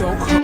so cold.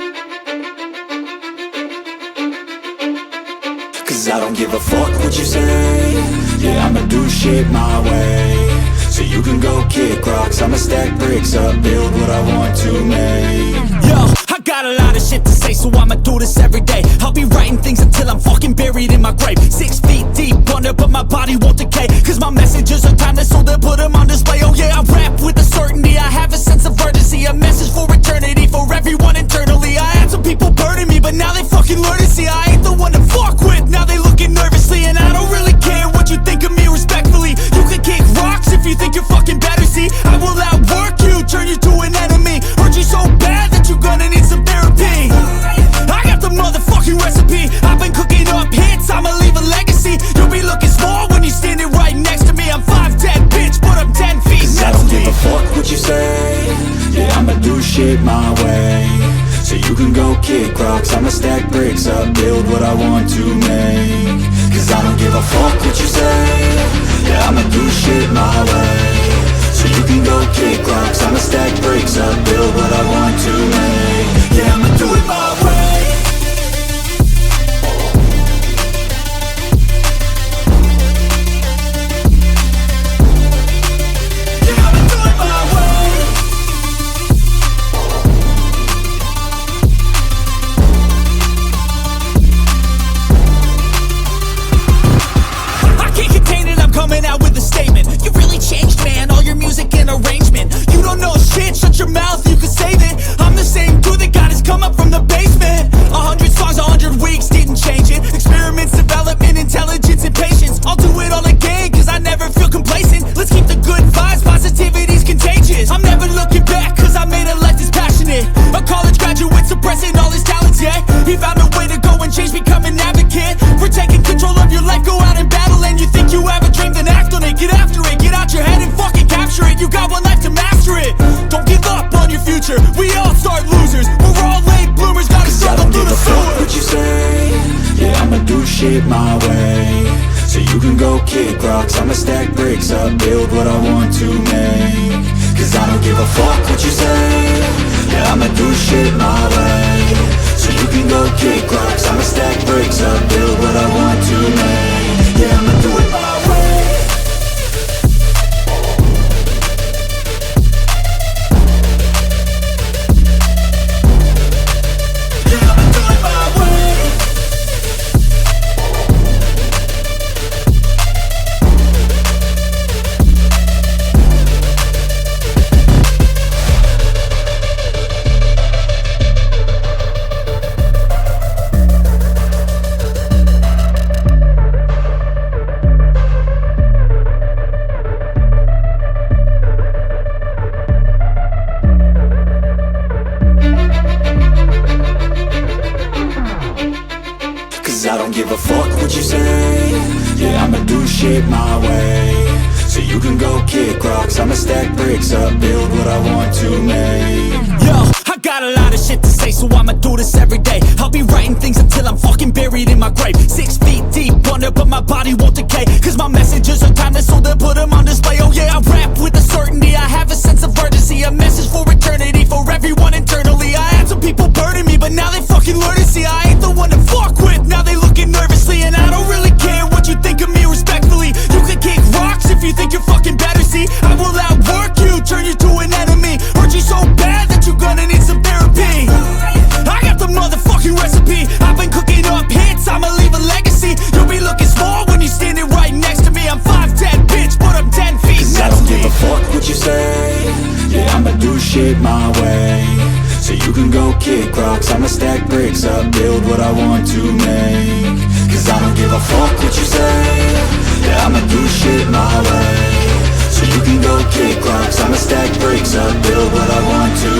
Cause I don't give a fuck what you say. Yeah, I'ma do shit my way. So you can go kick rocks, I'ma stack bricks up, build what I want to make. Yo, I got a lot of shit to say, so I'ma do this every day. I'll be writing things until I'm fucking buried in my grave. 6 feet deep under, but my body won't decay. Cause my messages are timeless, so they'll put them on display. Oh yeah, I rap with a certainty, I have a sense of urgency. A message for eternity, for everyone internally. I had some people burning me, but now they fucking learn to see I ain't the one to fuck with, now they looking nervously. And I don't really care what you think of me, respectfully. You can kick rocks if you think you're fucking better, see. I will outwork you, turn you to an enemy. Hurt you so bad that you're gonna need some therapy. I got the motherfucking recipe. I've been cooking up hits, I'ma leave a legacy. You'll be looking small when you're standing right next to me. I'm 5'10", bitch, but I'm 10 feet. Cause I don't give a fuck what you say. Yeah, I'ma do shit my way. So you can go kick rocks, I'ma stack bricks up, build what I want to make. Cause I don't give a fuck what you say. Yeah, I'ma do shit my way. So you can go kick rocks, I'ma stack bricks up, build what I want to make. Yeah, I'ma do it my way. Coming out with a statement. You really changed, man, all your music and arrangement. You don't know shit, shut your mouth, you can save it. I'm the same dude that got his come up from the basement. 100 songs, 100 weeks, didn't change it. Experiments, development, intelligence, and patience. I'll do it all again, cause I never feel complacent. Let's keep the good vibes, positivity's contagious. I'm never looking back, cause I made a life that's passionate. A college graduate suppressing all his talents, yeah. He found a way to go and change, become an advocate. For taking control of your life, go out and battle. And you think you have a dream, then act on it. Get after it, get out your head and fucking capture it. You got one life to master it. Don't give up on your future, we all start losers. We're all late bloomers, gotta struggle through the sewer. What you say? Yeah, I'ma do shit my way. So you can go kick rocks, I'ma stack bricks up, build what I want to make. Cause I don't give a fuck what you say. Yeah, I'ma do shit my way. So you can go kick rocks, I'ma stack bricks up, build what I want to make. Yeah, I'ma do it my way. Yeah, I'ma do it my way. I don't give a fuck what you say. Yeah, I'ma do shit my way. So you can go kick rocks, I'ma stack bricks up, build what I want to make. Yo, I got a lot of shit to say, so I'ma do this every day. I'll be writing things until I'm fucking buried in my grave. 6 feet deep under, but my body won't decay. Cause my messages are timeless, so they'll put them on display. Oh yeah, I rap with a certainty, I have a sense of urgency. A message for eternity, for everyone internally. I had some people burning me, but now they fucking learn to see I ain't the one to fuck with, now they looking nervously. And I don't really care what you think of me, respectfully. You can kick rocks if you think you're fucking better, see. I will outwork you, turn you to an enemy. Hurt you so bad that you're gonna need some therapy. I got the motherfucking recipe. I've been cooking up hits, I'ma leave a legacy. You'll be looking small when you're standing right next to me. I'm 5'10", bitch, but I'm 10 feet. Cause I don't give a fuck what you say. Yeah, I'ma do shit my way. So you can go kick rocks, I'ma stack bricks up, build what I want to make. Cause I don't give a fuck what you say. Yeah, I'ma do shit my way. So you can go kick rocks, I'ma stack bricks up, build what I want to